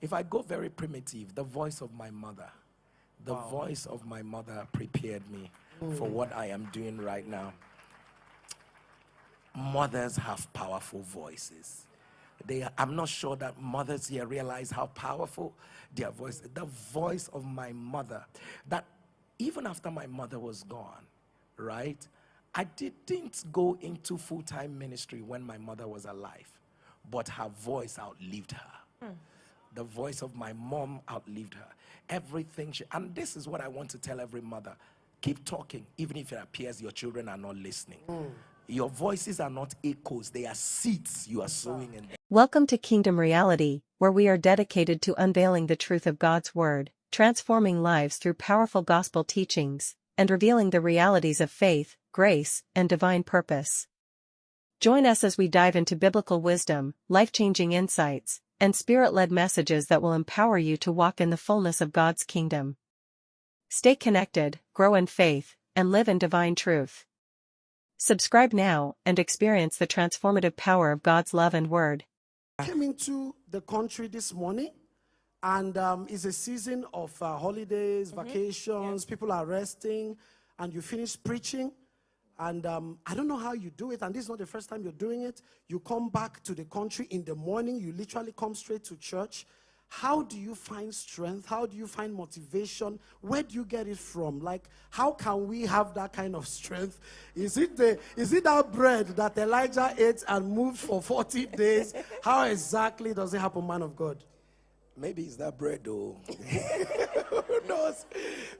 If I go very primitive, the voice of my mother. The voice of my mother prepared me for what I am doing right now. Mothers have powerful voices. I'm not sure that mothers here realize how powerful their voice. The voice of my mother, that even after my mother was gone, right? I didn't go into full-time ministry when my mother was alive, but her voice outlived her. The voice of my mom outlived her. Everything and this is what I want to tell every mother. Keep talking, even if it appears your children are not listening. Your voices are not echoes, they are seeds you are sowing in them. Welcome to Kingdom Reality, where we are dedicated to unveiling the truth of God's Word, transforming lives through powerful gospel teachings, and revealing the realities of faith, grace, and divine purpose. Join us as we dive into biblical wisdom, life-changing insights, and spirit-led messages that will empower you to walk in the fullness of God's kingdom. Stay connected, grow in faith, and live in divine truth. Subscribe now and experience the transformative power of God's love and word. I came into the country this morning, and it's a season of holidays, vacations, people are resting, and you finish preaching. And I don't know how you do it, and this is not the first time you're doing it. You come back to the country in the morning, you literally come straight to church. How do you find strength? How do you find motivation? Where do you get it from? Like, how can we have that kind of strength? Is it that bread that Elijah ate and moved for 40 days? How exactly does it happen, man of God? Maybe it's that bread, though. Who knows?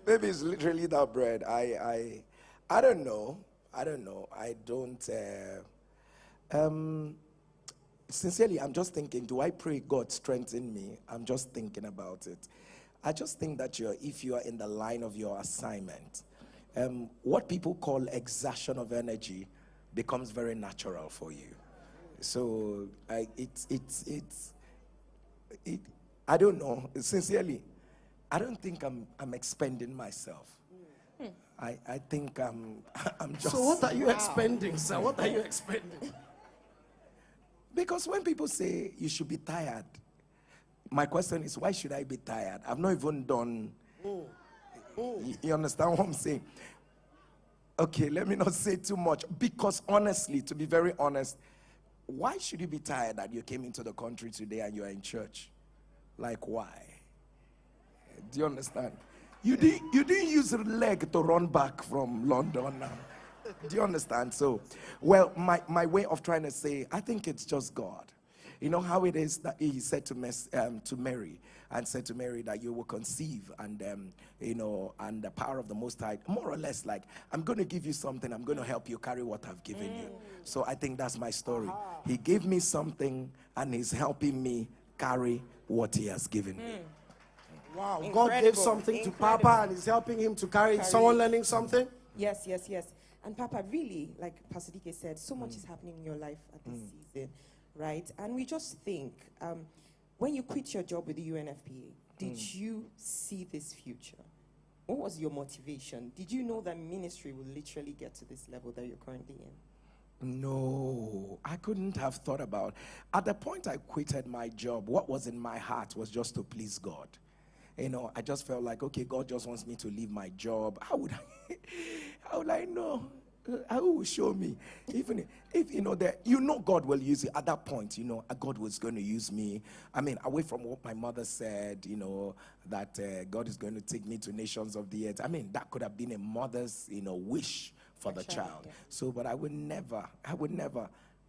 Maybe it's literally that bread. I don't know. I don't. Sincerely, I'm just thinking, do I pray God strengthen me? I'm just thinking about it. I just think that if you are in the line of your assignment, what people call exertion of energy becomes very natural for you. So I don't know. Sincerely, I don't think I'm expending myself. I think I'm just. So what are you expending, sir? What are you expending? Because when people say you should be tired, my question is, why should I be tired? I've not even done. You understand what I'm saying? Okay, let me not say too much. Because honestly, to be very honest, why should you be tired that you came into the country today and you are in church? Like, why? Do you understand? You didn't use your leg to run back from London now. Do you understand? So, well, my way of trying to say, I think it's just God. You know how it is that he said to Mary, and said to Mary that you will conceive, and and the power of the Most High, more or less like, I'm going to give you something, I'm going to help you carry what I've given you. So I think that's my story. He gave me something, and he's helping me carry what he has given me. Wow, incredible. God gave something to Papa, and he's helping him to carry it. Someone learning something? Yes. And Papa, really, like Pastor DK said, so much is happening in your life at this season, right? And we just think, when you quit your job with the UNFPA, did you see this future? What was your motivation? Did you know that ministry will literally get to this level that you're currently in? No, I couldn't have thought about. At the point I quitted my job, what was in my heart was just to please God. I just felt like, okay, God just wants me to leave my job. How would I know? Who will show me? Even if God will use it at that point, God was going to use me. I mean, away from what my mother said, that God is going to take me to nations of the earth. I mean, that could have been a mother's, wish for the child. Yeah. So, but I would never,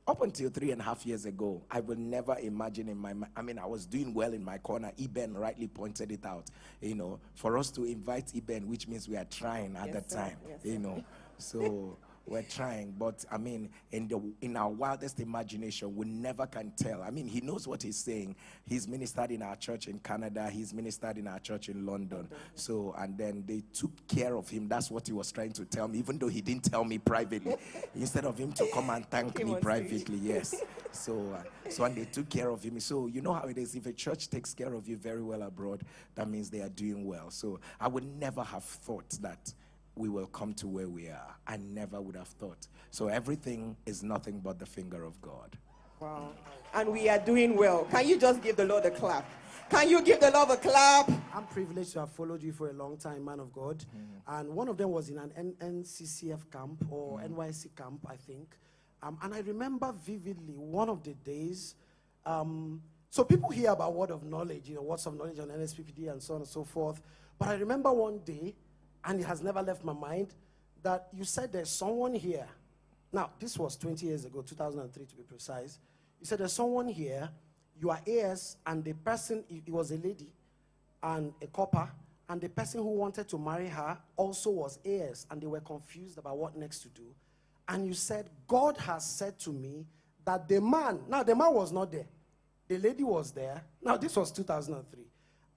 up until 3.5 years ago, I would never imagine in my mind. I mean, I was doing well in my corner. Eben rightly pointed it out, for us to invite Eben, which means we are trying at that time, so we're trying. But I mean, in our wildest imagination, we never can tell. I mean, he knows what he's saying. He's ministered in our church in Canada. He's ministered in our church in London. So, and then they took care of him. That's what he was trying to tell me, even though he didn't tell me privately. Instead of him to come and thank me privately, yes. So and they took care of him. So you know how it is. If a church takes care of you very well abroad, that means they are doing well. So I would never have thought that we will come to where we are. I never would have thought. So everything is nothing but the finger of God. Wow. And we are doing well. Can you just give the Lord a clap? Can you give the Lord a clap? I'm privileged to have followed you for a long time, man of God. And one of them was in an NCCF camp or NYC camp, I think. And I remember vividly one of the days. So people hear about word of knowledge, words of knowledge on NSPPD and so on and so forth. But I remember one day, and it has never left my mind, that you said there's someone here. Now, this was 20 years ago, 2003 to be precise. You said there's someone here, you are AS, and the person, it was a lady and a copper, and the person who wanted to marry her also was AS, and they were confused about what next to do. And you said, God has said to me that the man was not there. The lady was there. Now, this was 2003.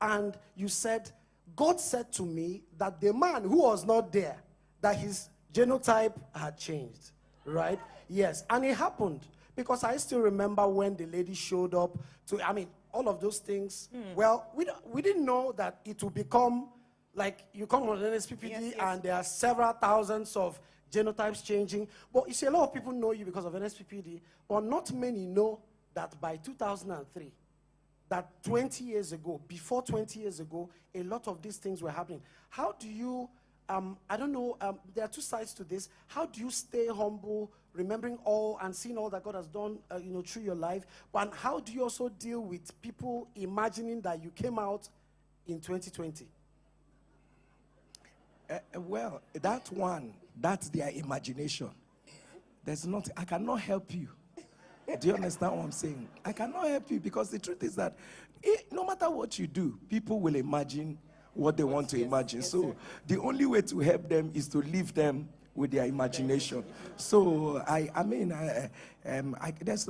And you said, God said to me that the man who was not there, that his genotype had changed, right? Yes, and it happened. Because I still remember when the lady showed up all of those things. Well, we didn't know that it would become like you come on NSPPD and there are several thousands of genotypes changing. But you see, a lot of people know you because of NSPPD, but not many know that by 2003, that 20 years ago, before 20 years ago, a lot of these things were happening. How do you, I don't know, there are two sides to this. How do you stay humble, remembering all and seeing all that God has done, through your life? And how do you also deal with people imagining that you came out in 2020? Well, that's their imagination. There's nothing, I cannot help you. Do you understand what I'm saying? I cannot help you because the truth is that no matter what you do, people will imagine what they want to imagine. So the only way to help them is to leave them with their imagination. So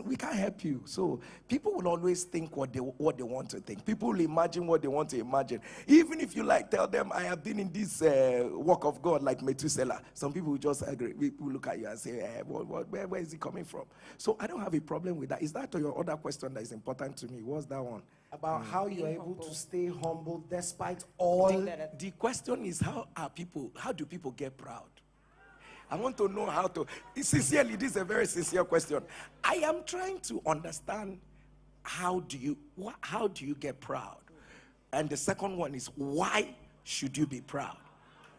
we can't help you. So people will always think what they want to think. People will imagine what they want to imagine. Even if you tell them, I have been in this work of God like Methuselah. Some people will just agree. People look at you and say, where is he coming from? So I don't have a problem with that. Is that your other question that is important to me? What's that one? About how you're able to stay humble despite all. The question is, how do people get proud? I want to know how to. Sincerely, this is a very sincere question. I am trying to understand how do you get proud? And the second one is, why should you be proud?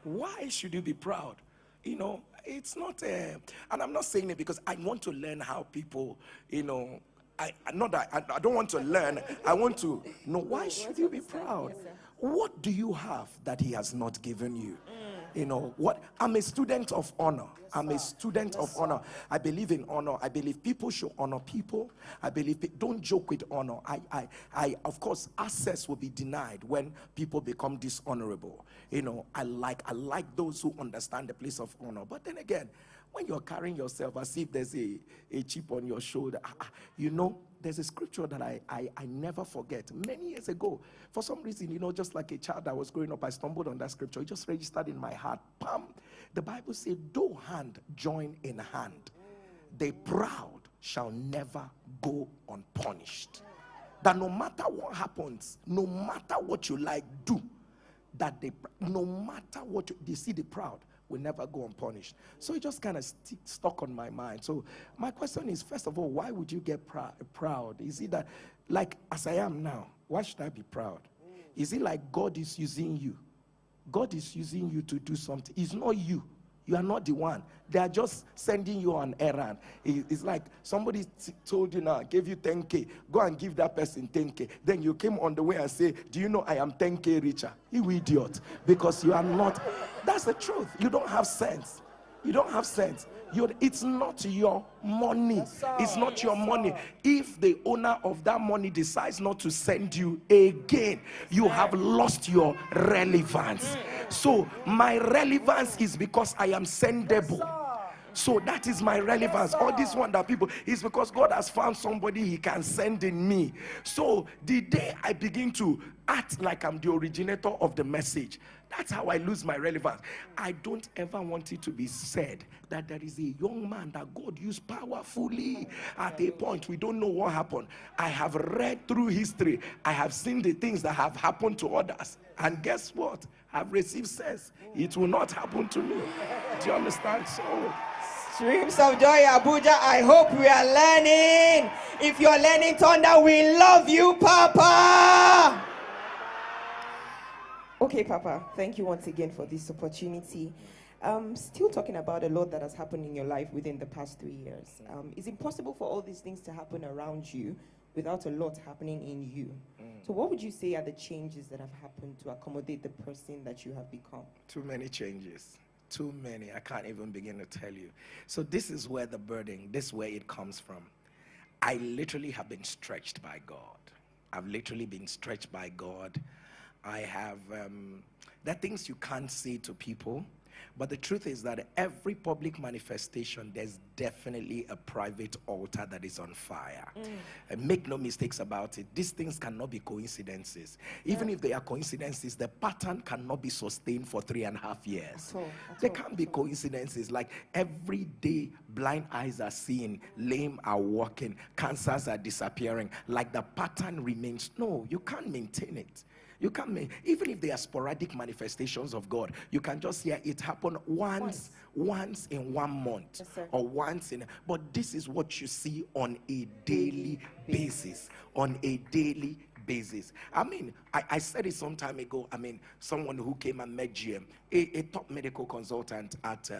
Why should you be proud? It's not and I'm not saying it because I want to learn how people, I don't want to learn. I want to know, why should you be proud? What do you have that he has not given you? I'm a student of honor. I'm a student of honor. I believe in honor. I believe people should honor people. I believe don't joke with honor. I of course, access will be denied when people become dishonorable. I like those who understand the place of honor. But then again, when you're carrying yourself as if there's a chip on your shoulder, there's a scripture that I never forget. Many years ago, for some reason, just like a child that was growing up, I stumbled on that scripture. It just registered in my heart. Pam! The Bible said, though hand join in hand, the proud shall never go unpunished. That no matter what happens, no matter what you do, no matter what you see, the proud will never go unpunished. So it just kind of stuck on my mind. So my question is, first of all, why would you get proud? Is it that, as I am now, why should I be proud? Is it like God is using you? God is using you to do something. It's not you. You are not the one. They are just sending you on errand. It's like somebody told you now, gave you 10K. Go and give that person 10K. Then you came on the way and say, do you know I am 10K richer? You idiot. Because you are not. That's the truth. You don't have sense. You don't have sense. It's not your money. It's not your money. If the owner of that money decides not to send you again, you have lost your relevance. So my relevance is because I am sendable. So that is my relevance. All this one that people is because God has found somebody he can send in me. So the day I begin to act like I'm the originator of the message, that's how I lose my relevance. I don't ever want it to be said that there is a young man that God used powerfully. At a point, we don't know what happened. I have read through history. I have seen the things that have happened to others. And guess what? I've received sense. It will not happen to me. Do you understand? Streams of Joy Abuja, I hope we are learning. If you're learning Thunder, we love you, Papa. Okay, Papa, thank you once again for this opportunity. Still talking about a lot that has happened in your life within the past 3 years. It's impossible for all these things to happen around you without a lot happening in you. So what would you say are the changes that have happened to accommodate the person that you have become? Too many changes. Too many. I can't even begin to tell you. So this is where the burden, this is where it comes from. I literally have been stretched by God. I've literally been stretched by God. I have, there are things you can't say to people, but the truth is that every public manifestation, there's definitely a private altar that is on fire. Make no mistakes about it. These things cannot be coincidences. Even if they are coincidences, the pattern cannot be sustained for 3.5 years. They can't be coincidences. Like every day, blind eyes are seeing, lame are walking, cancers are disappearing. Like the pattern remains. No, you can't maintain it. You can't even if they are sporadic manifestations of God, you can just hear it happen once in 1 month, yes, or once in. But this is what you see on a daily basis. On a daily basis. I mean, I said it some time ago. I mean, someone who came and met GM, a top medical consultant at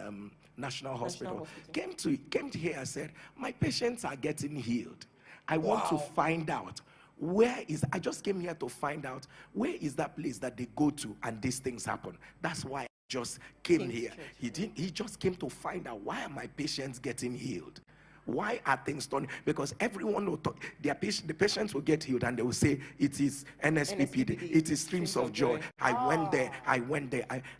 National Hospital, came to here and said, my patients are getting healed. I want to find out. I just came here to find out where is that place that they go to and these things happen. That's why I just came here. He just came to find out, why are my patients getting healed? Why are things done? Because everyone will talk, the patients will get healed and they will say it is nsppd, it is streams of joy. I went there.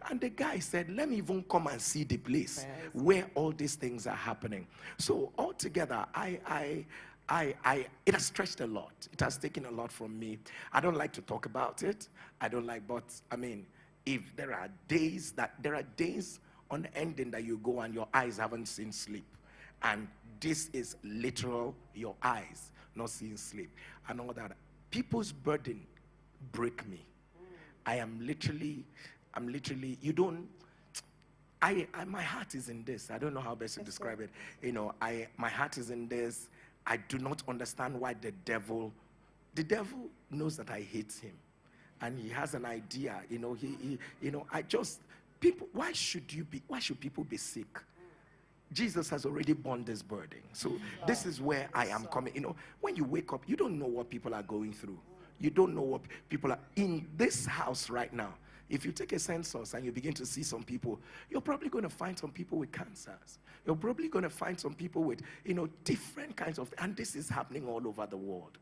And the guy said, let me even come and see the place where all these things are happening. So altogether, it has stretched a lot. It has taken a lot from me. I don't like to talk about it. But I mean, if there are days on ending that you go and your eyes haven't seen sleep, and this is literal, your eyes not seeing sleep, and all that, people's burden break me. I'm literally, my heart is in this. I don't know how best to describe it. My heart is in this. I do not understand why the devil knows that I hate him, and he has an idea. Why should people be sick? Jesus has already borne this burden. So this is where I am coming. When you wake up, you don't know what people are going through. You don't know what people are in this house right now. If you take a census and you begin to see some people, you're probably going to find some people with cancers. You're probably going to find some people with, different kinds of, and this is happening all over the world,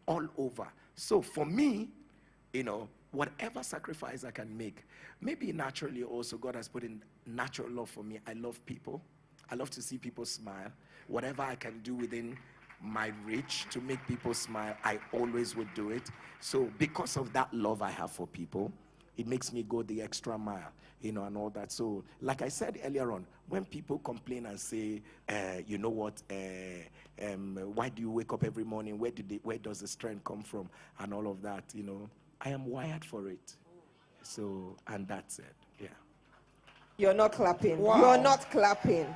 all over. So for me, whatever sacrifice I can make, maybe naturally also God has put in natural love for me. I love people. I love to see people smile. Whatever I can do within my reach to make people smile, I always would do it. So because of that love I have for people, it makes me go the extra mile, and all that. So, like I said earlier on, when people complain and say, why do you wake up every morning? Where does the strength come from? And all of that, I am wired for it. So, and that's it. Yeah. You're not clapping. Wow. You're not clapping.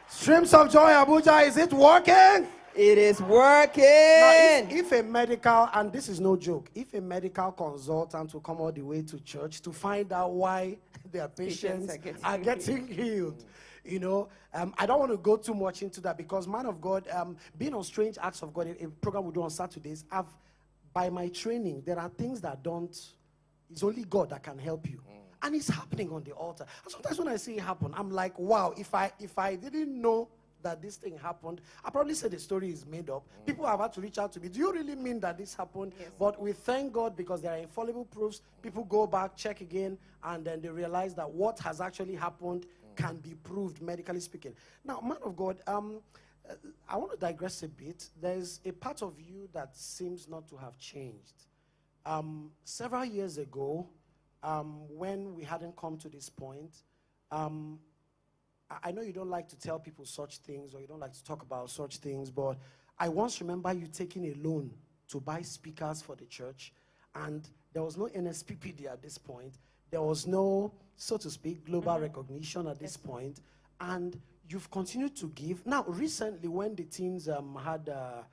Streams of Joy Abuja, is it working? It is working. Now, if a medical, and this is no joke, if a medical consultant will come all the way to church to find out why their patients are getting healed, I don't want to go too much into that because, man of God, being on Strange Acts of God, a program we do on Saturdays, by my training, there are things that it's only God that can help you. And it's happening on the altar. And sometimes when I see it happen, I'm like, wow, if I didn't know that this thing happened, I probably said the story is made up. People have had to reach out to me. Do you really mean that this happened? Yes. But we thank God because there are infallible proofs. People go back, check again, and then they realize that what has actually happened can be proved, medically speaking. Now, man of God, I want to digress a bit. There's a part of you that seems not to have changed. Several years ago, when we hadn't come to this point, I know you don't like to tell people such things or you don't like to talk about such things, but I once remember you taking a loan to buy speakers for the church, and there was no NSPPD at this point. There was no, so to speak, global recognition at this point, and you've continued to give. Now, recently, when the teens had a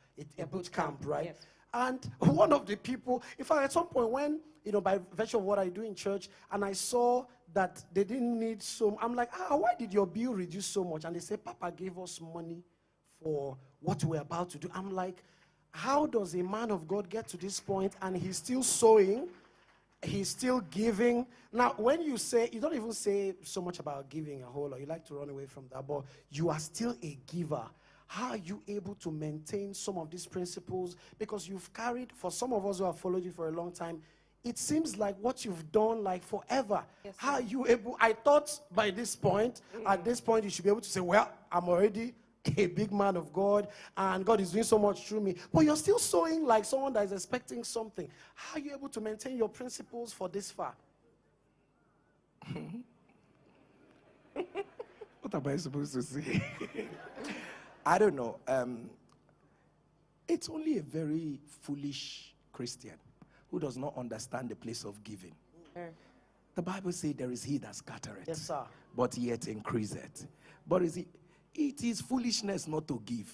boot camp, right? Yes. And one of the people, in fact, at some point when, by virtue of what I do in church, and I saw that they didn't need so, I'm like, why did your bill reduce so much? And they say, Papa gave us money for what we're about to do. I'm like, how does a man of God get to this point and he's still sowing? He's still giving. Now, when you say, you don't even say so much about giving a whole lot. You like to run away from that, but you are still a giver. How are you able to maintain some of these principles? Because you've carried, for some of us who have followed you for a long time, it seems like what you've done like forever. Yes, How are you able? I thought by this point, at this point, you should be able to say, well, I'm already a big man of God, and God is doing so much through me. But you're still sowing like someone that is expecting something. How are you able to maintain your principles for this far? What am I supposed to say? I don't know. It's only a very foolish Christian who does not understand the place of giving. The Bible says there is he that scattereth, Yes, sir. but yet increaseth. But it is foolishness not to give.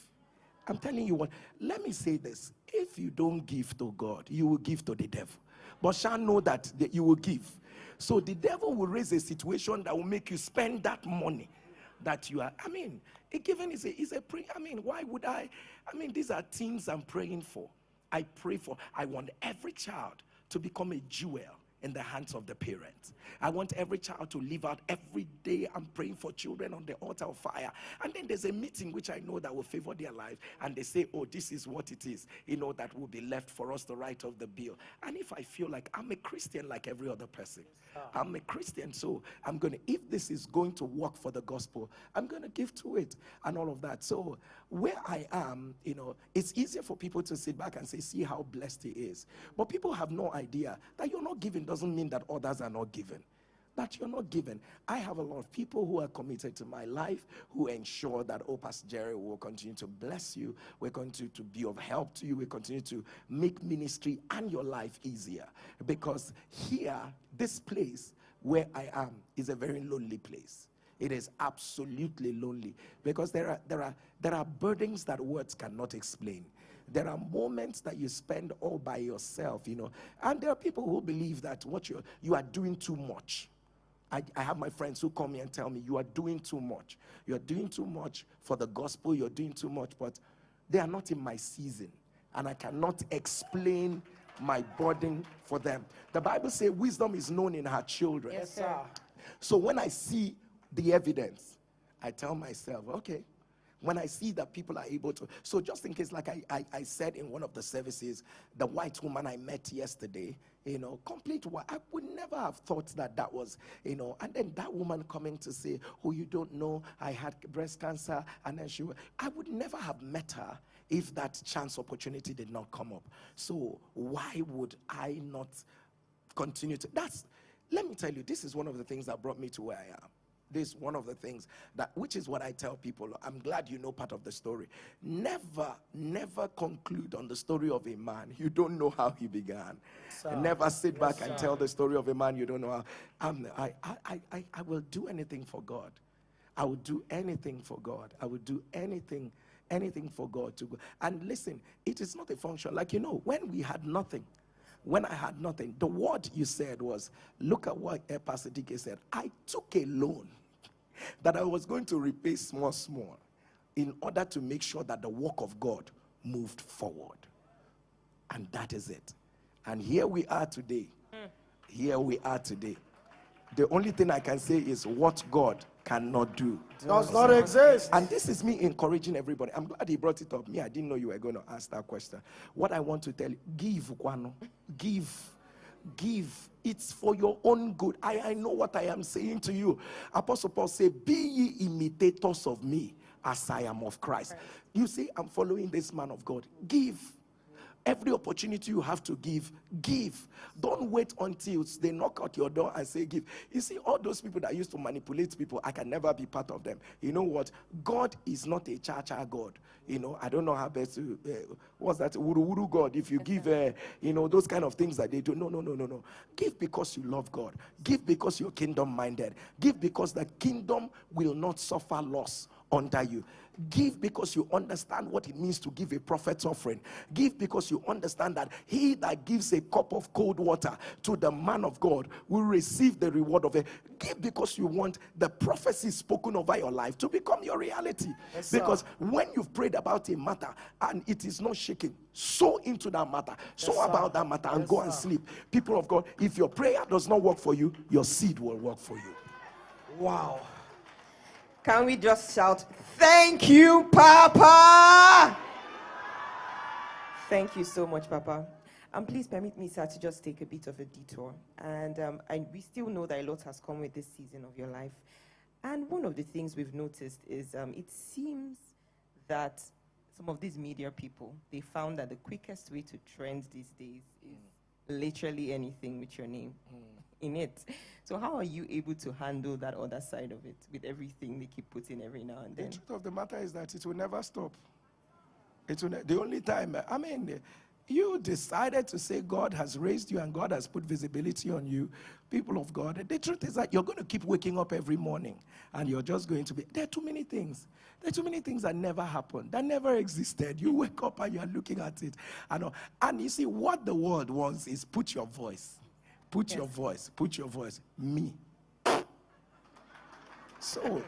I'm telling you what, let me say this. If you don't give to God, you will give to the devil. But shall know that you will give. So the devil will raise a situation that will make you spend that money that you are. Giving is a prayer. Why would I? These are things I'm praying for. I want every child to become a jewel in the hands of the parents. I want every child to live out every day. I'm praying for children on the altar of fire. And then there's a meeting which I know that will favor their life. And they say, oh, this is what it is, that will be left for us to write off the bill. And if I feel like I'm a Christian like every other person, I'm a Christian, so if this is going to work for the gospel, I'm going to give to it and all of that. So where I am, it's easier for people to sit back and say, see how blessed he is. But people have no idea that you're not giving doesn't mean that others are not given. That you're not given. I have a lot of people who are committed to my life, who ensure that, Pastor Jerry will continue to bless you. We're going to be of help to you. We continue to make ministry and your life easier. Because here, this place where I am is a very lonely place. It is absolutely lonely. Because there are burdens that words cannot explain. There are moments that you spend all by yourself, and there are people who believe that you are doing too much. I have my friends who come here and tell me, you are doing too much. You are doing too much for the gospel. You're doing too much, but they are not in my season, and I cannot explain my burden for them. The Bible says wisdom is known in her children. Yes, sir. So when I see the evidence, I tell myself, okay. When I see that people are able to, so just in case, like I said in one of the services, the white woman I met yesterday, complete white, I would never have thought that was, and then that woman coming to say, oh, you don't know, I had breast cancer, and then I would never have met her if that chance opportunity did not come up. So why would I not continue to, let me tell you, this is one of the things that brought me to where I am. This is one of the things which is what I tell people. I'm glad you know part of the story. Never conclude on the story of a man you don't know how he began. Never sit back and tell the story of a man you don't know how. I will do anything for God. I will do anything for God. I will do anything for God to go. And listen, it is not a function. Like, when we had nothing, when I had nothing, the word you said was, look at what Pastor Dike said. I took a loan that I was going to repay small, in order to make sure that the work of God moved forward. And that is it. And here we are today. Here we are today. The only thing I can say is what God cannot do does not exist. And this is me encouraging everybody. I'm glad he brought it up. Me, I didn't know you were going to ask that question. What I want to tell you, give, Kwano. Give. It's for your own good. I know what I am saying to you. Apostle Paul said, be ye imitators of me as I am of Christ. Right. You see, I'm following this man of God. Give. Every opportunity you have to give. Don't wait until they knock at your door and say give. You see, all those people that used to manipulate people, I can never be part of them. You know what? God is not a cha-cha God. I don't know how best to, what's that? Uru God. If you give, those kind of things that they do. No. Give because you love God. Give because you're kingdom-minded. Give because the kingdom will not suffer loss under you. Give because you understand what it means to give a prophet's offering. Give because you understand that he that gives a cup of cold water to the man of God will receive the reward of it. Give because you want the prophecy spoken over your life to become your reality. Yes, because sir. when you've prayed about a matter and it is not shaking, sow into that matter. Sow sir. about that matter and Yes, go and sir. sleep. People of God, if your prayer does not work for you, your seed will work for you. Wow. Can we just shout, thank you, Papa? Thank you so much, Papa. And please permit me, sir, to just take a bit of a detour. And we still know that a lot has come with this season of your life. And one of the things we've noticed is it seems that some of these media people, they found that the quickest way to trend these days is literally anything with your name in it. So how are you able to handle that other side of it with everything they keep putting every now and then? The truth of the matter is that it will never stop. The only time, you decided to say God has raised you and God has put visibility on you, people of God. The truth is that you're going to keep waking up every morning and you're just going to be, there are too many things. There are too many things that never happened, that never existed. You wake up and you're looking at it. And you see, what the world wants is put your voice. Put your voice. Put your voice. Me. So,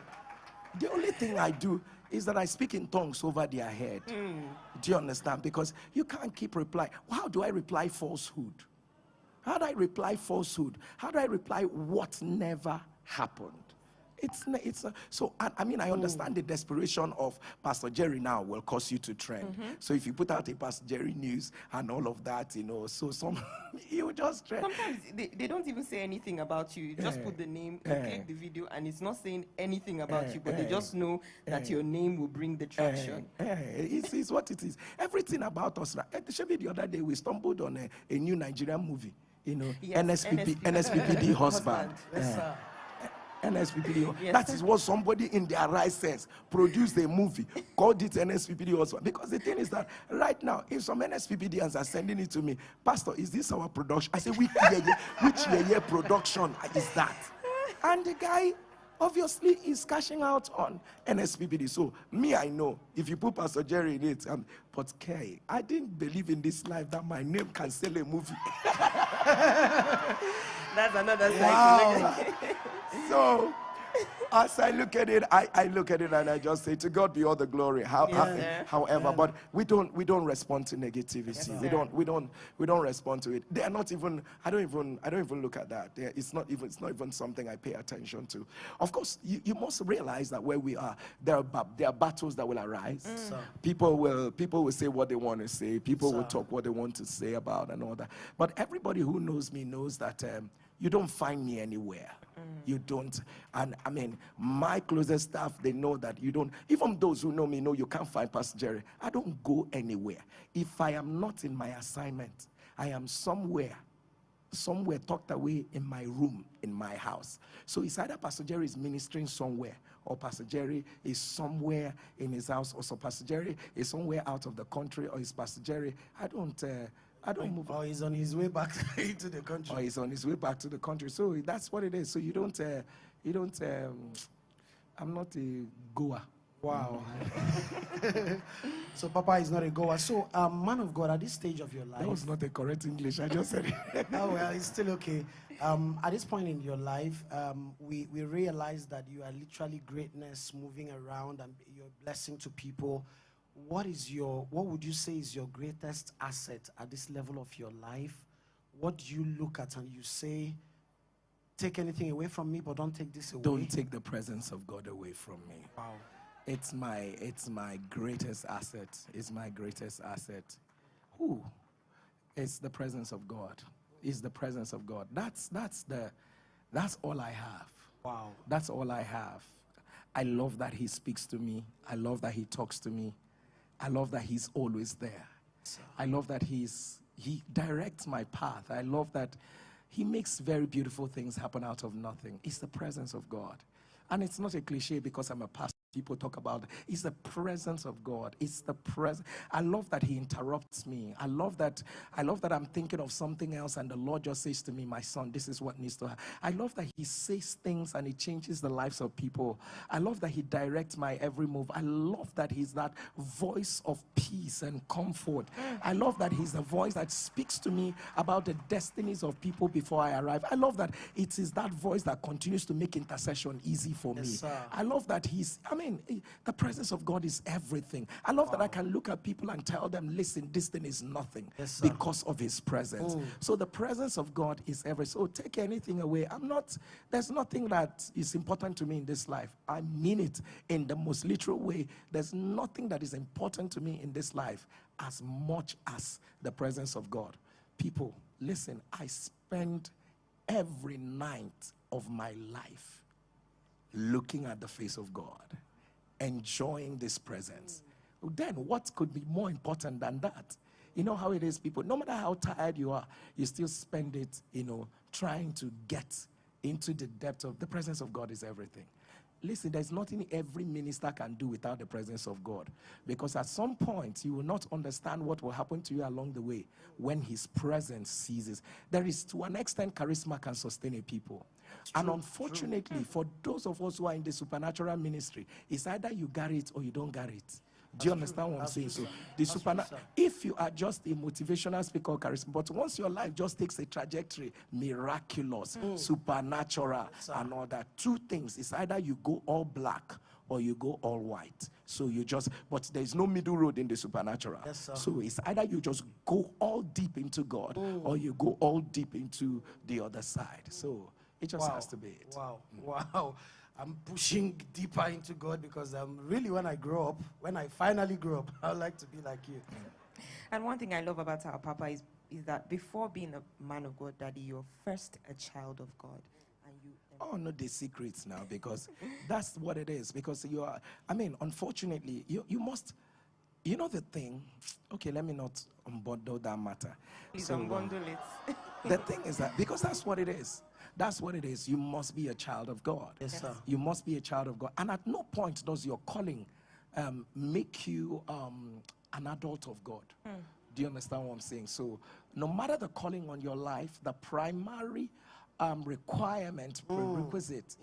the only thing I do is that I speak in tongues over their head. Do you understand? Because you can't keep replying. How do I reply falsehood? How do I reply falsehood? How do I reply what never happened? I understand the desperation of Pastor Jerry now will cause you to trend. So if you put out a Pastor Jerry news and all of that, you just trend. Sometimes they don't even say anything about you. You just put the name, you click the video, and it's not saying anything about you, but they just know that your name will bring the traction. It's what it is. Everything about us. Maybe the other day we stumbled on a new Nigerian movie, Yes, NSPPD husband. Yes, sir. NSPPD. Yes. That is what somebody in their right sense produced a movie, called it NSPPD husband. Because the thing is that right now, if some NSPPDians are sending it to me, Pastor, is this our production? I say, which year production is that? And the guy obviously is cashing out on NSPPD. So me, I know if you put Pastor Jerry in it, but Kay, I didn't believe in this life that my name can sell a movie. That's another side. Wow. So, as I look at it, I look at it and I just say, to God be all the glory. However, but we don't respond to negativity. Yes, we don't respond to it. They are not even. I don't even look at that. It's not even something I pay attention to. Of course, you must realize that where we are, there are battles that will arise. People will say what they want to say. People will talk what they want to say about and all that. But everybody who knows me knows that. You don't find me anywhere. You don't. And my closest staff, they know that you don't. Even those who know me know you can't find Pastor Jerry. I don't go anywhere. If I am not in my assignment, I am somewhere tucked away in my room, in my house. So it's either Pastor Jerry is ministering somewhere, or Pastor Jerry is somewhere in his house, or so Pastor Jerry is somewhere out of the country, or is Pastor Jerry, I don't move. Or he's on his way back into the country. Or he's on his way back to the country. So that's what it is. So you don't, I'm not a goer. Wow. So Papa is not a goer. So, man of God, at this stage of your life. That was not the correct English. I just said it. Oh, well, it's still okay. At this point in your life, we realize that you are literally greatness moving around and you're a blessing to people. What would you say is your greatest asset at this level of your life? What do you look at and you say, take anything away from me, but don't take this away? Don't take the presence of God away from me. Wow. It's my greatest asset. It's my greatest asset. It's the presence of God. It's the presence of God. That's all I have. Wow. That's all I have. I love that he speaks to me. I love that he talks to me. I love that he's always there. I love that he directs my path. I love that he makes very beautiful things happen out of nothing. It's the presence of God. And it's not a cliche because I'm a pastor. people talk about. It's the presence of God. It's the presence. I love that he interrupts me. I love that I'm thinking of something else and the Lord just says to me, my son, this is what needs to happen. I love that he says things and he changes the lives of people. I love that he directs my every move. I love that he's that voice of peace and comfort. I love that he's the voice that speaks to me about the destinies of people before I arrive. I love that it is that voice that continues to make intercession easy for me. I love that the presence of God is everything. I love that I can look at people and tell them, listen, this thing is nothing because of his presence. So the presence of God is everything. So take anything away. There's nothing that is important to me in this life. I mean it in the most literal way. There's nothing that is important to me in this life as much as the presence of God. People, listen, I spend every night of my life looking at the face of God, enjoying this presence. Then what could be more important than that? You know how it is, people, no matter how tired you are, you still spend it, trying to get into the depth of the presence of God is everything. Listen, there's nothing every minister can do without the presence of God. Because at some point, you will not understand what will happen to you along the way when his presence ceases. There is, to an extent, charisma can sustain a people. And unfortunately, for those of us who are in the supernatural ministry, it's either you got it or you don't got it. Do you understand what I'm saying? So the if you are just a motivational speaker or charisma, but once your life just takes a trajectory, miraculous, supernatural, and all that, two things. It's either you go all black or you go all white. So but there's no middle road in the supernatural. So it's either you just go all deep into God or you go all deep into the other side. So it just has to be it. Wow. I'm pushing deeper into God because really when I finally grow up, I'd like to be like you. And one thing I love about our Papa is that before being a man of God, Daddy, you're first a child of God. And you. Oh, not the secrets now, because that's what it is. Because you are, unfortunately, you must, the thing, okay, let me not unbundle that matter. Please unbundle it. The thing is that, because that's what it is. That's what it is. You must be a child of God. Yes, sir. You must be a child of God. And at no point does your calling make you an adult of God. Do you understand what I'm saying? So no matter the calling on your life, the primary prerequisite,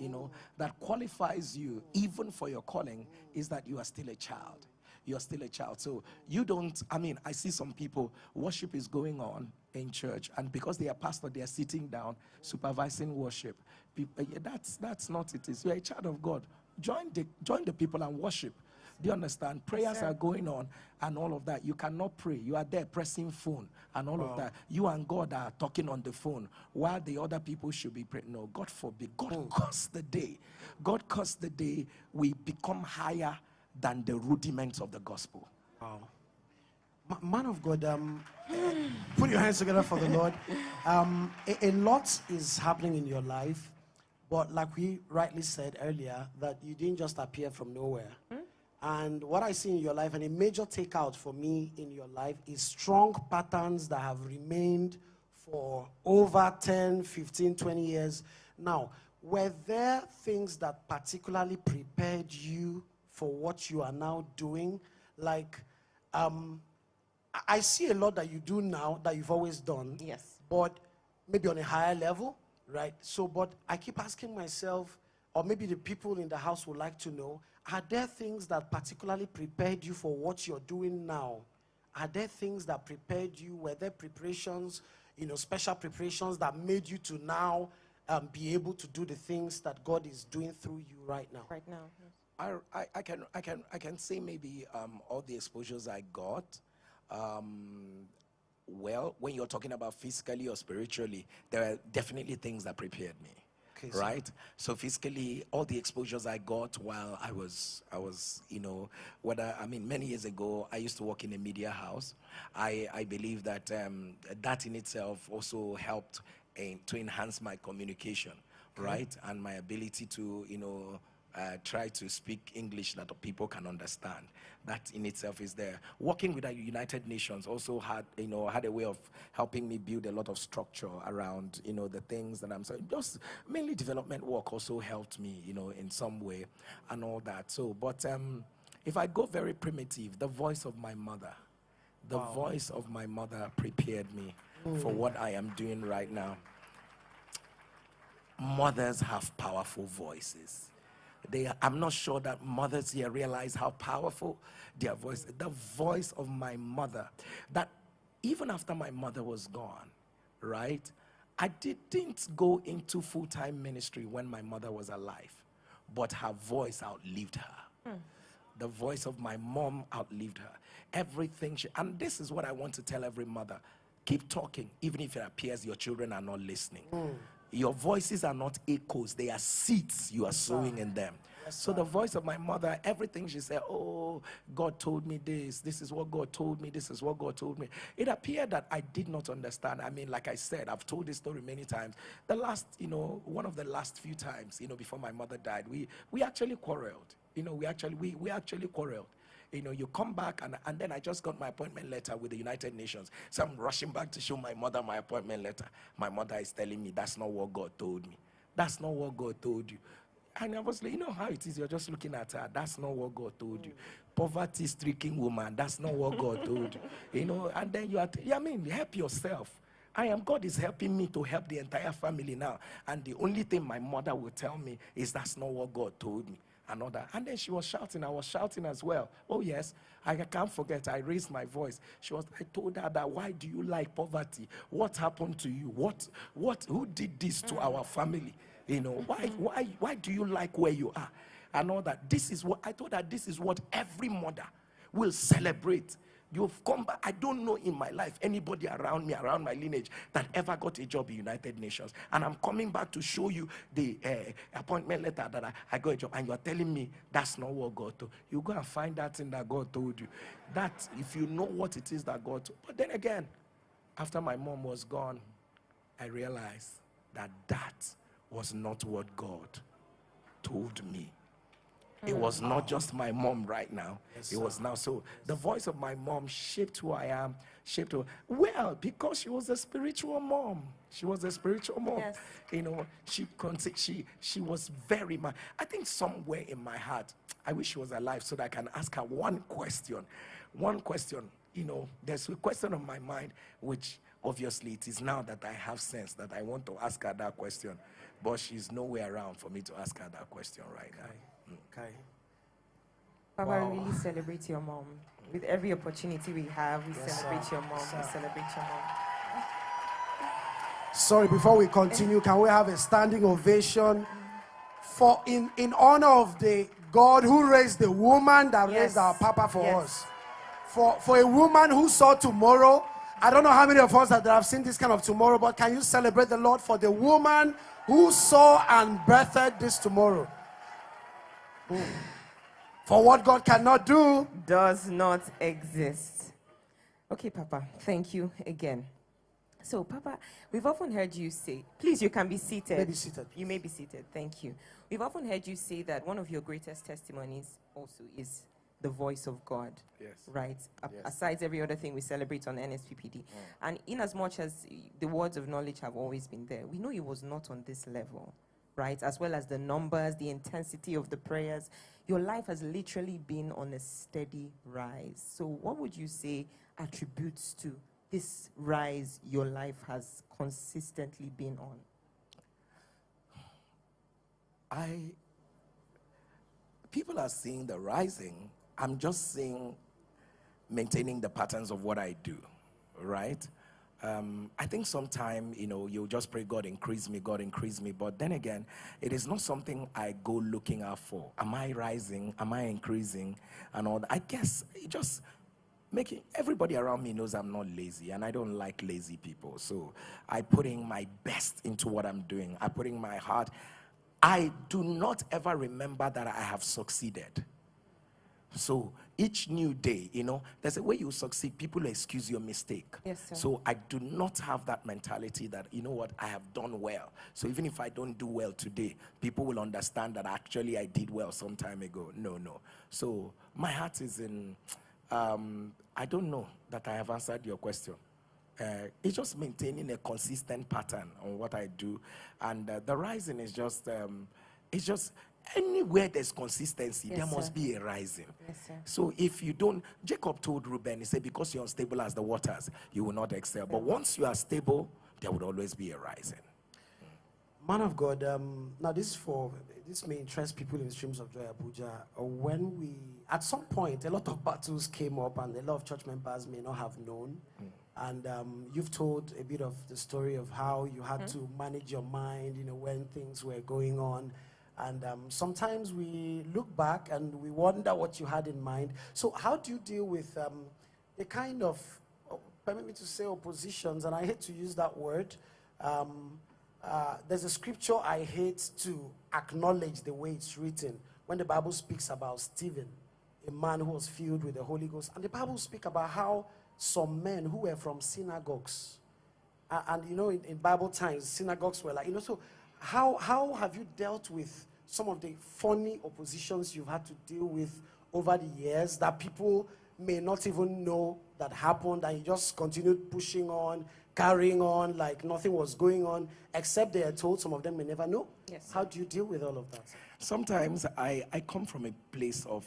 that qualifies you even for your calling is that you are still a child. You're still a child. So you don't, I see some people, worship is going on in church, and because they are pastor, they are sitting down, supervising worship. People, that's not it. You're a child of God. Join the people and worship. Do you understand? Prayers are going on and all of that. You cannot pray. You are there pressing phone and all of that. You and God are talking on the phone while the other people should be praying. No, God forbid. God cursed the day. God cursed the day we become higher than the rudiments of the gospel. Wow. Man of God, put your hands together for the Lord. A lot is happening in your life, but like we rightly said earlier, that you didn't just appear from nowhere. And what I see in your life, and a major takeout for me in your life, is strong patterns that have remained for over 10, 15, 20 years. Now, were there things that particularly prepared you for what you are now doing? Like, I see a lot that you do now that you've always done. Yes. But maybe on a higher level, right? So, but I keep asking myself, or maybe the people in the house would like to know, are there things that particularly prepared you for what you're doing now? Are there things that prepared you? Were there preparations, special preparations that made you to now be able to do the things that God is doing through you right now? Right now, yes. I can say maybe all the exposures I got. Well, when you're talking about physically or spiritually, there are definitely things that prepared me. Okay, right? So physically, all the exposures I got while I was, many years ago, I used to work in a media house. I believe that that in itself also helped to enhance my communication, right? And my ability to, try to speak English that people can understand. That in itself is there. Working with the United Nations also had a way of helping me build a lot of structure around, the things that I'm saying. Just mainly development work also helped me, in some way and all that. So, but if I go very primitive, the voice of my mother, voice of my mother prepared me for what I am doing right now. Mothers have powerful voices. I'm not sure that mothers here realize how powerful their voice, the voice of my mother, that even after my mother was gone, right, I didn't go into full-time ministry when my mother was alive, but her voice outlived her. The voice of my mom outlived her. Everything and this is what I want to tell every mother: keep talking, even if it appears your children are not listening. Your voices are not echoes, they are seeds you are sowing in them. So the voice of my mother, everything she said, oh, God told me this is what God told me, this is what God told me. It appeared that I did not understand. I mean, like I said, I've told this story many times. The last, one of the last few times, before my mother died, we actually quarreled. We actually quarreled. You come back, and then I just got my appointment letter with the United Nations. So I'm rushing back to show my mother my appointment letter. My mother is telling me, that's not what God told me. That's not what God told you. And I was like, how it is, you're just looking at her. That's not what God told you. Poverty-stricken woman, that's not what God told you. And then help yourself. God is helping me to help the entire family now. And the only thing my mother will tell me is that's not what God told me. And then she was shouting. I was shouting as well. Oh yes, I can't forget. I raised my voice. I told her that, why do you like poverty? What happened to you? Who did this to our family? Why do you like where you are? And all that. I told her this is what every mother will celebrate. You've come back. I don't know in my life anybody around me, around my lineage, that ever got a job in United Nations. And I'm coming back to show you the appointment letter that I got a job. And you're telling me that's not what God told you. Go and find that thing that God told you. That, if you know what it is that God told. But then again, after my mom was gone, I realized that was not what God told me. It was not just my mom right now. Yes, it was now. So the voice of my mom shaped who I am, well, because she was a spiritual mom. She was a spiritual mom. Yes. She was very much. I think somewhere in my heart, I wish she was alive so that I can ask her one question. One question. There's a question on my mind, which obviously it is now that I have sense that I want to ask her that question. But she's nowhere around for me to ask her that question right now. Okay. Papa, wow. We really celebrate your mom. With every opportunity we have, we celebrate your mom. We celebrate your mom. Sorry, before we continue, can we have a standing ovation for in honor of the God who raised the woman that raised our Papa for us? For a woman who saw tomorrow. I don't know how many of us that have seen this kind of tomorrow, but can you celebrate the Lord for the woman who saw and birthed this tomorrow? For what God cannot do does not exist. Okay, Papa, thank you again. So, Papa, we've often heard you say, please, you can be seated. May be seated. You may be seated. Thank you. We've often heard you say that one of your greatest testimonies also is the voice of God. Yes. Right? Yes. Aside every other thing we celebrate on NSPPD. And in as much as the words of knowledge have always been there, we know it was not on this level. Right? As well as the numbers, the intensity of the prayers. Your life has literally been on a steady rise. So what would you say attributes to this rise your life has consistently been on? People are seeing the rising. I'm just seeing maintaining the patterns of what I do, right? I think sometime, you'll just pray, God increase me. But then again, it is not something I go looking out for. Am I rising? Am I increasing? And all that. I guess it just everybody around me knows I'm not lazy, and I don't like lazy people. So I put in my best into what I'm doing. I put in my heart. I do not ever remember that I have succeeded. So each new day, there's a way you succeed. People excuse your mistake. Yes, sir. So I do not have that mentality that, you know what, I have done well. So even if I don't do well today, people will understand that actually I did well some time ago. No. So my heart is in, I don't know that I have answered your question. It's just maintaining a consistent pattern on what I do. And the rising is just, it's just anywhere there's consistency, Yes, there sir. must be a rising. Yes, sir. So if you don't, Jacob told Reuben, he said, because you're unstable as the waters, you will not excel. But once you are stable, there would always be a rising. Man of God, now this may interest people in Streams of Joy Abuja. When at some point, a lot of battles came up and a lot of church members may not have known. And you've told a bit of the story of how you had to manage your mind, when things were going on. And sometimes we look back and we wonder what you had in mind. So how do you deal with the kind of, permit me to say, oppositions, and I hate to use that word. There's a scripture I hate to acknowledge the way it's written. When the Bible speaks about Stephen, a man who was filled with the Holy Ghost. And the Bible speaks about how some men who were from synagogues, and in Bible times, synagogues were like, so how have you dealt with some of the funny oppositions you've had to deal with over the years that people may not even know that happened, and you just continued pushing on, carrying on like nothing was going on, except they are told? Some of them may never know. Yes. How do you deal with all of that? Sometimes I come from a place of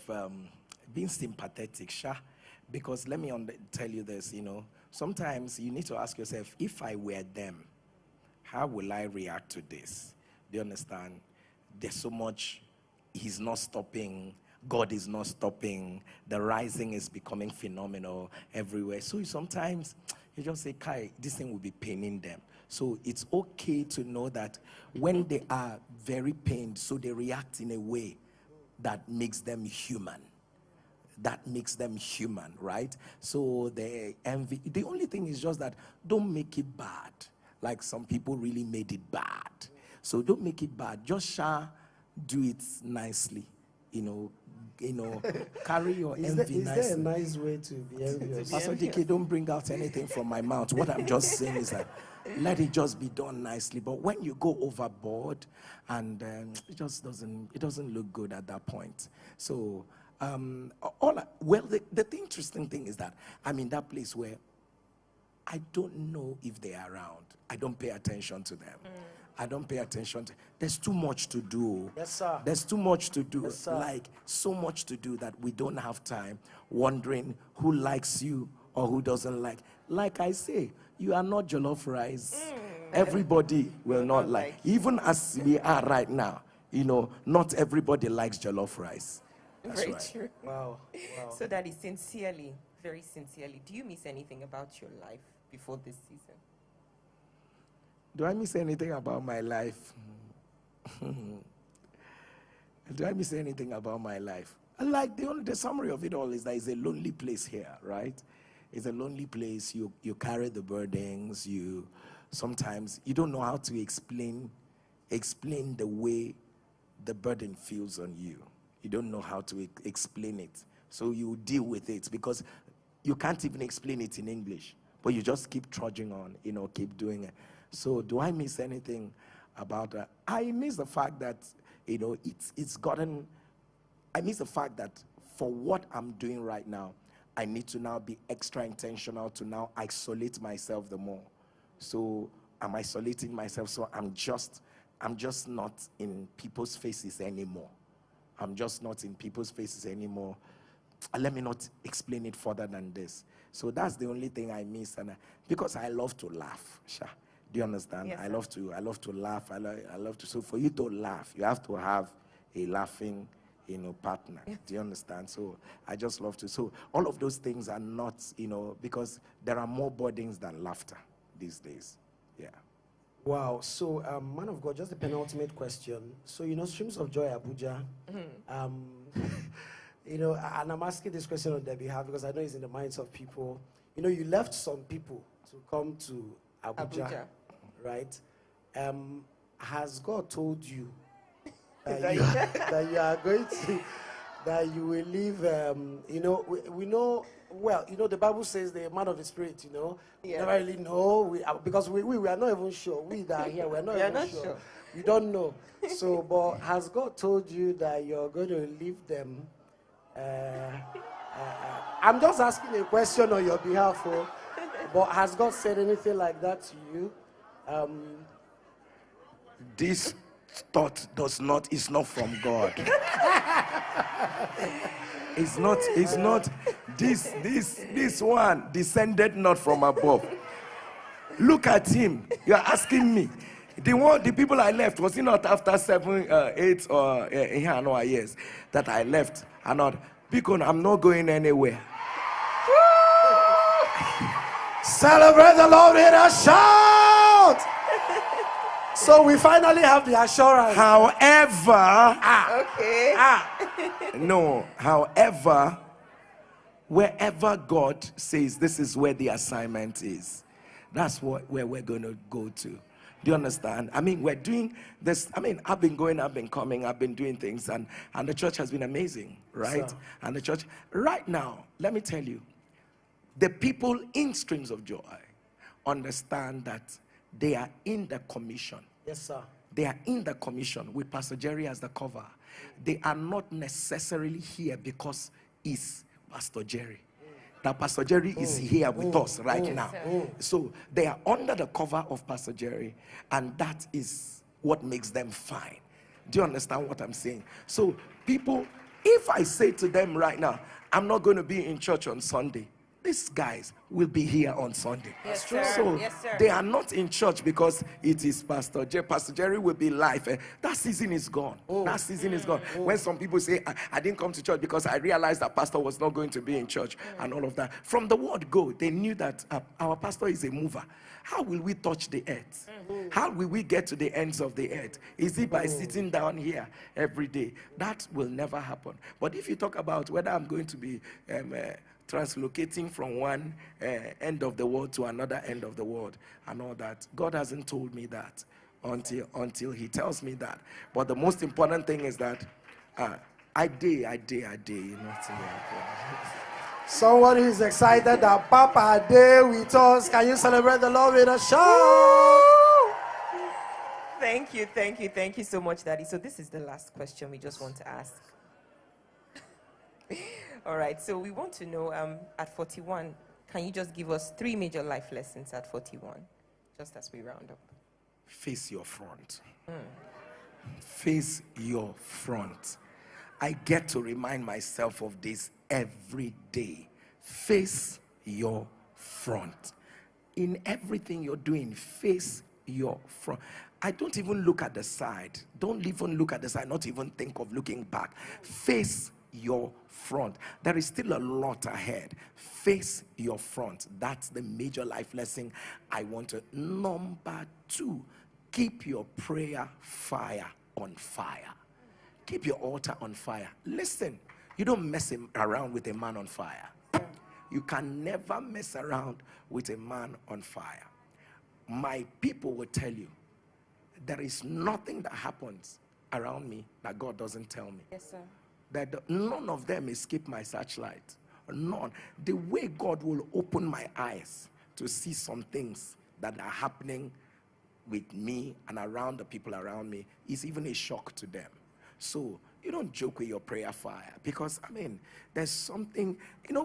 being sympathetic, because let me tell you this, sometimes you need to ask yourself, if I were them, how will I react to this? Do you understand? There's so much, he's not stopping, God is not stopping, the rising is becoming phenomenal everywhere. So sometimes you just say, Kai, this thing will be paining them. So it's okay to know that when they are very pained, so they react in a way that makes them human. That makes them human, right? So the envy, the only thing is just that don't make it bad. Like some people really made it bad. So don't make it bad. Just do it nicely. Carry your envy nicely. Is there a nice way to be envious? Pastor DK, don't bring out anything from my mouth. What I'm just saying is that let it just be done nicely. But when you go overboard, and it just doesn't look good at that point. So the interesting thing is that I'm in that place where I don't know if they're around. I don't pay attention to them. I don't pay attention to. There's too much to do. Yes, sir. There's too much to do. Yes, sir. Like so much to do that we don't have time wondering who likes you or who doesn't like. Like I say, you are not jollof rice. Everybody will not like. Even as we are right now, not everybody likes jollof rice. That's Very right. true. Wow. So that is sincerely, very sincerely, do you miss anything about your life before this season? Do I miss anything about my life? Do I miss anything about my life? Like the summary of it all is that it's a lonely place here, right? It's a lonely place. You carry the burdens. Sometimes you don't know how to explain the way the burden feels on you. You don't know how to explain it. So you deal with it because you can't even explain it in English. But you just keep trudging on, keep doing it. So do I miss anything about that? I miss the fact that, it's gotten, I miss the fact that for what I'm doing right now, I need to now be extra intentional to now isolate myself the more. So I'm isolating myself, so I'm just not in people's faces anymore. I'm just not in people's faces anymore. Let me not explain it further than this. So that's the only thing I miss, and because I love to laugh. Do you understand? Yes, I love to laugh. I love to. So for you to laugh, you have to have a laughing, partner. Do you understand? So I just love to. So all of those things are not, because there are more burdens than laughter these days. Yeah. Wow. So, man of God, just the penultimate question. So, Streams of Joy Abuja, and I'm asking this question on their behalf because I know it's in the minds of people. You left some people to come to Abuja. Right? Has God told you that you are going to that you will live, we know, well, the Bible says the man of the spirit, Yes. never really know, because we are not even sure. We that are here, we're not even sure. We don't know. So, but has God told you that you're going to leave them? I'm just asking a question on your behalf, but has God said anything like that to you? This thought is not from God. It's not this one descended not from above. Look at him. You're asking me. The people I left, was it not after 7, 8 or years that I left? And not because I'm not going anywhere. Celebrate the Lord with a shout. So we finally have the assurance. However, Okay. however, wherever God says this is where the assignment is, that's where we're going to go to. Do you understand? I mean, we're doing this. I mean, I've been going, I've been coming, I've been doing things, and the church has been amazing, right? Sir. And the church, right now, let me tell you, the people in Streams of Joy understand that they are in the commission. Yes, sir. They are in the commission with Pastor Jerry as the cover. They are not necessarily here because it's Pastor Jerry. That Pastor Jerry is here with us right now. So they are under the cover of Pastor Jerry, and that is what makes them fine. Do you understand what I'm saying? So people, if I say to them right now, I'm not going to be in church on Sunday, these guys will be here on Sunday. Yes, sir. So Yes, sir. they are not in church because it is Pastor Jerry. Pastor Jerry will be live. That season is gone. That season is gone. When some people say, I didn't come to church because I realized that pastor was not going to be in church and all of that. From the word go, they knew that our pastor is a mover. How will we touch the earth? How will we get to the ends of the earth? Is it by sitting down here every day? That will never happen. But if you talk about whether I'm going to be translocating from one end of the world to another end of the world and all that, God hasn't told me that until he tells me that. But the most important thing is that I did. Someone who is excited that Papa Day with us. Can you celebrate the Lord with a shout? Thank you so much, Daddy. So this is the last question we just want to ask. All right, so we want to know, at 41, can you just give us 3 major life lessons at 41, just as we round up? Face your front. Face your front. I get to remind myself of this every day. Face your front. In everything you're doing, face your front. I don't even look at the side. Don't even look at the side. Not even think of looking back. Face your front. There is still a lot ahead. Face your front. That's the major life lesson I want to. Number 2, keep your prayer fire on fire. Keep your altar on fire. Listen, you don't mess around with a man on fire. You can never mess around with a man on fire. My people will tell you, there is nothing that happens around me that God doesn't tell me. Yes, sir. That none of them escape my searchlight. None. The way God will open my eyes to see some things that are happening with me and around the people around me is even a shock to them. So you don't joke with your prayer fire, because I mean, there's something,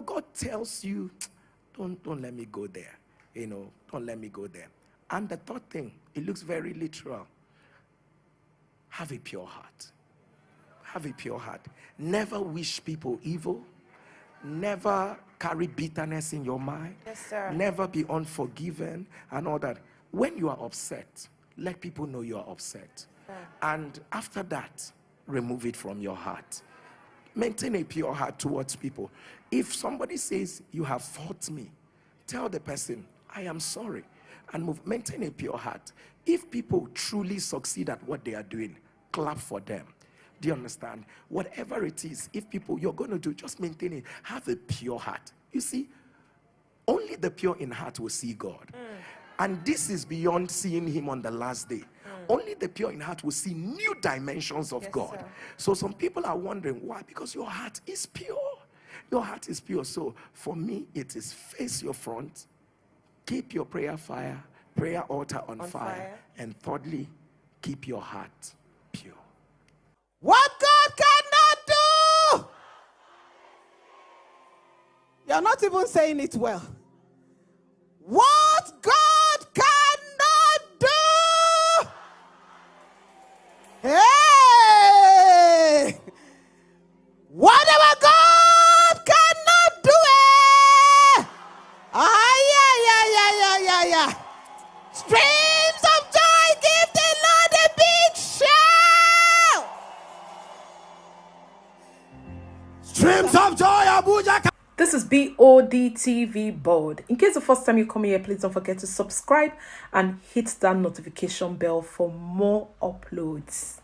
God tells you, don't let me go there. Don't let me go there. And the third thing, it looks very literal. Have a pure heart. Have a pure heart. Never wish people evil. Never carry bitterness in your mind. Yes, sir. Never be unforgiven and all that. When you are upset, let people know you are upset. And after that, remove it from your heart. Maintain a pure heart towards people. If somebody says, you have hurt me, tell the person, I am sorry. And maintain a pure heart. If people truly succeed at what they are doing, clap for them. Do you understand? Whatever it is, if people you're going to do, just maintain it. Have a pure heart. You see, only the pure in heart will see God. And this is beyond seeing him on the last day. only the pure in heart will see new dimensions of God. sir. So some people are wondering why, because your heart is pure. Your heart is pure. So for me, it is face your front, keep your prayer altar on fire, and thirdly, keep your heart pure. What God cannot do! You're not even saying it well. What God cannot do! Hey! Whatever God cannot do! Yeah. Streams of joy, give the Lord a big shout! Streams of joy, Abuja. This is BODTV Board. In case the first time you come here, please don't forget to subscribe and hit that notification bell for more uploads.